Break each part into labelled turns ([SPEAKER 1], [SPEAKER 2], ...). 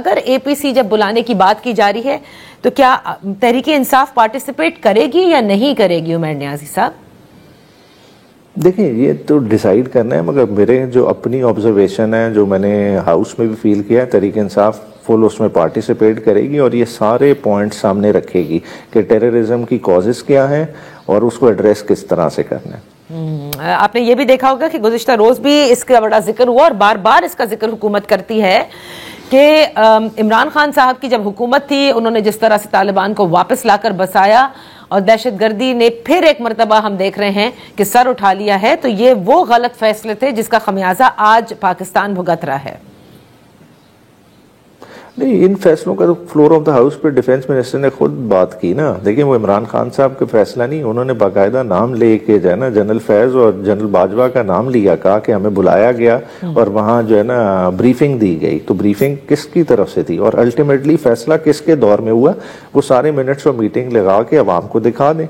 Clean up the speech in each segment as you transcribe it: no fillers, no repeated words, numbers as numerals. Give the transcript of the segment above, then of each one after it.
[SPEAKER 1] अगर एपीसी जब बुलाने की बात की जा रही है तो क्या तहरीक-ए-इंसाफ पार्टिसिपेट करेगी या नहीं करेगी? उमर नियाजी साहब,
[SPEAKER 2] देखिए ये तो डिसाइड करना है, मगर मेरे जो अपनी ऑब्जर्वेशन है, जो मैंने हाउस में भी फील किया है, तहरीक-ए-इंसाफ फुल उसमें पार्टिसिपेट करेगी और ये सारे पॉइंट सामने रखेगी कि टेररिज्म की कॉजेस क्या हैं और उसको एड्रेस किस तरह से करना है।
[SPEAKER 1] आपने ये भी देखा होगा कि गुज़िश्ता रोज भी इसका बड़ा जिक्र हुआ और बार बार इसका जिक्र हुकूमत करती है कि इमरान खान साहब की जब हुकूमत थी उन्होंने जिस तरह से तालिबान को वापस लाकर बसाया और दहशतगर्दी ने फिर एक मरतबा हम देख रहे हैं कि सर उठा लिया है, तो ये वो गलत फैसले थे जिसका खमियाजा आज पाकिस्तान भुगत रहा है।
[SPEAKER 2] नहीं, इन फैसलों का तो फ्लोर ऑफ द हाउस पे डिफेंस मिनिस्टर ने खुद बात की ना। देखिए वो इमरान खान साहब का फैसला नहीं, उन्होंने बाकायदा नाम लेके जो है ना जनरल फैज और जनरल बाजवा का नाम लिया, कहा कि हमें बुलाया गया और वहाँ जो है ना ब्रीफिंग दी गई। तो ब्रीफिंग किसकी तरफ से थी और अल्टीमेटली फैसला किसके दौर में हुआ, वो सारे मिनट्स और मीटिंग लगा के अवाम को दिखा दें।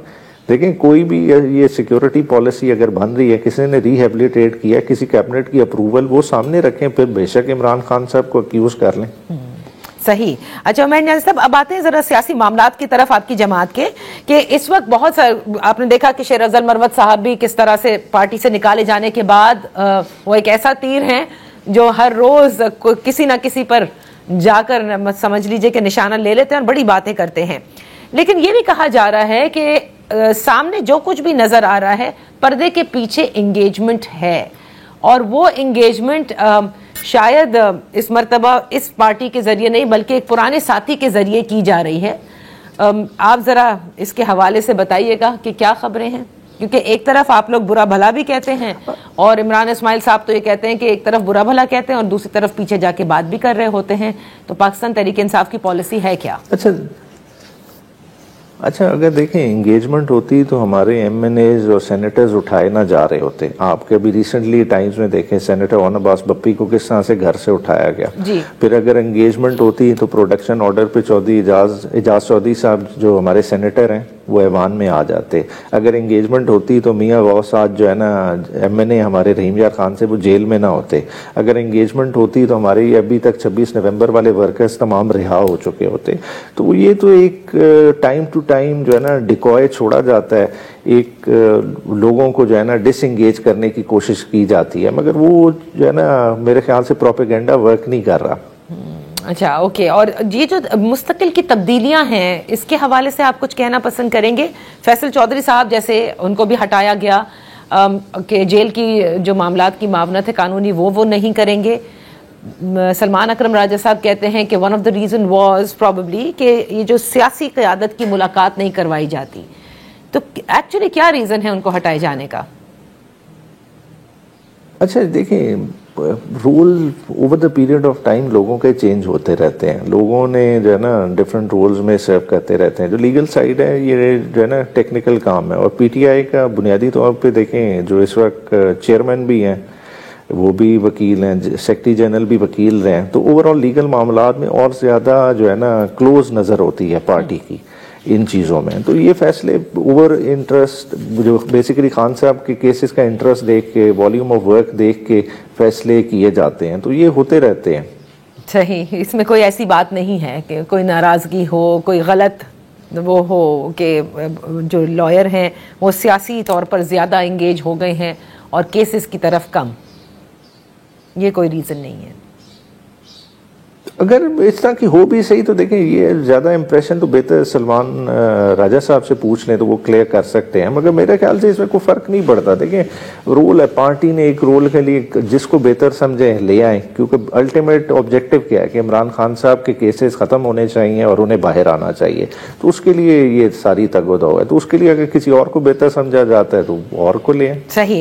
[SPEAKER 2] देखें कोई भी ये सिक्योरिटी पॉलिसी अगर बन रही है, किसी ने रिहेबिलिटेट किया, किसी कैबिनेट की अप्रूवल, वो सामने रखें, फिर बेशक इमरान खान साहब को अक्यूज कर लें।
[SPEAKER 1] सही। अच्छा उमर नियाज़ी साहब, अब आते हैं जरा सियासी मामलात की तरफ आपकी जमात के, कि इस वक्त बहुत सारे आपने देखा कि शेर अफजल मरवत साहब भी किस तरह से पार्टी से निकाले जाने के बाद वो एक ऐसा तीर हैं जो हर रोज किसी ना किसी पर जाकर समझ लीजिए कि निशाना ले लेते हैं और बड़ी बातें करते हैं। लेकिन ये भी कहा जा रहा है कि सामने जो कुछ भी नजर आ रहा है पर्दे के पीछे एंगेजमेंट है और वो एंगेजमेंट शायद इस मर्तबा इस पार्टी के जरिए नहीं बल्कि एक पुराने साथी के जरिए की जा रही है। आप जरा इसके हवाले से बताइएगा कि क्या खबरें हैं, क्योंकि एक तरफ आप लोग बुरा भला भी कहते हैं और इमरान इस्माइल साहब तो ये कहते हैं कि एक तरफ बुरा भला कहते हैं और दूसरी तरफ पीछे जाके बात भी कर रहे होते हैं। तो पाकिस्तान तहरीक-ए-इंसाफ की पॉलिसी है क्या?
[SPEAKER 2] अच्छा अगर देखें एंगेजमेंट होती तो हमारे एमएनएज और सेनेटर्स उठाए ना जा रहे होते। आपके अभी रिसेंटली टाइम्स में देखें सेनेटर ओन अब्बास बप्पी को किस तरह से घर से उठाया गया जी। फिर अगर एंगेजमेंट होती तो प्रोडक्शन ऑर्डर पे चौधरी एजाज चौधरी साहब जो हमारे सेनेटर हैं वो ऐवान में आ जाते। अगर एंगेजमेंट होती तो मियाँ गौस आज जो है ना एमएनए हमारे रहीम यार खान से वो जेल में ना होते। अगर एंगेजमेंट होती तो हमारे अभी तक 26 नवंबर वाले वर्कर्स तमाम रिहा हो चुके होते। तो ये तो एक टाइम टू टाइम जो है ना डिकॉय छोड़ा जाता है, एक लोगों को जो है ना डिसएंगेज करने की कोशिश की जाती है, मगर वो जो है ना मेरे ख्याल से प्रोपेगेंडा वर्क नहीं कर रहा।
[SPEAKER 1] अच्छा ओके। और ये जो मुस्तकिल की तब्दीलियां हैं इसके हवाले से आप कुछ कहना पसंद करेंगे? फैसल चौधरी साहब जैसे उनको भी हटाया गया कि जेल की जो मामलात की मावनत है कानूनी वो नहीं करेंगे। सलमान अकरम राजा साहब कहते हैं कि one of the reason was probably कि ये जो सियासी क़यादत की मुलाकात नहीं करवाई जाती। तो एक्चुअली क्या रीजन है उनको हटाए जाने का?
[SPEAKER 2] अच्छा देखिए roll over the period of time लोगों के चेंज होते रहते हैं। लोगों ने जो है ना डिफरेंट रोल्स में सर्व करते रहते हैं। जो लीगल साइड है ये जो है ना टेक्निकल काम है और पीटीआई का बुनियादी तौर पे देखें जो इस वक्त चेयरमैन भी हैं वो भी वकील हैं, सेक्रेटरी जनरल भी वकील रहे हैं। तो ओवरऑल लीगल मामलात में और ज़्यादा जो है ना क्लोज नज़र होती है पार्टी की इन चीज़ों में। तो ये फैसले ओवर इंटरेस्ट जो बेसिकली खान साहब के केसेस का इंटरेस्ट देख के, वॉल्यूम ऑफ वर्क देख के फैसले किए जाते हैं। तो ये होते रहते हैं।
[SPEAKER 1] सही, इसमें कोई ऐसी बात नहीं है कि कोई नाराज़गी हो, कोई गलत वो हो कि जो लॉयर हैं वो सियासी तौर पर ज़्यादा इंगेज हो गए हैं और केसेस की तरफ कम, ये कोई रीज़न नहीं है।
[SPEAKER 2] अगर इस तरह की हो भी सही तो देखें ये ज़्यादा इम्प्रेशन तो बेहतर सलमान राजा साहब से पूछ लें तो वो क्लियर कर सकते हैं, मगर मेरे ख्याल से इसमें कोई फ़र्क नहीं पड़ता। देखें रोल है, पार्टी ने एक रोल के लिए जिसको बेहतर समझे ले आए, क्योंकि अल्टीमेट ऑब्जेक्टिव क्या है कि इमरान खान साहब के केसेस ख़त्म होने चाहिए और उन्हें बाहर आना चाहिए। तो उसके लिए ये सारी तगोदो है। तो उसके लिए अगर किसी और को बेहतर समझा जाता है तो और को ले आए।
[SPEAKER 1] सही।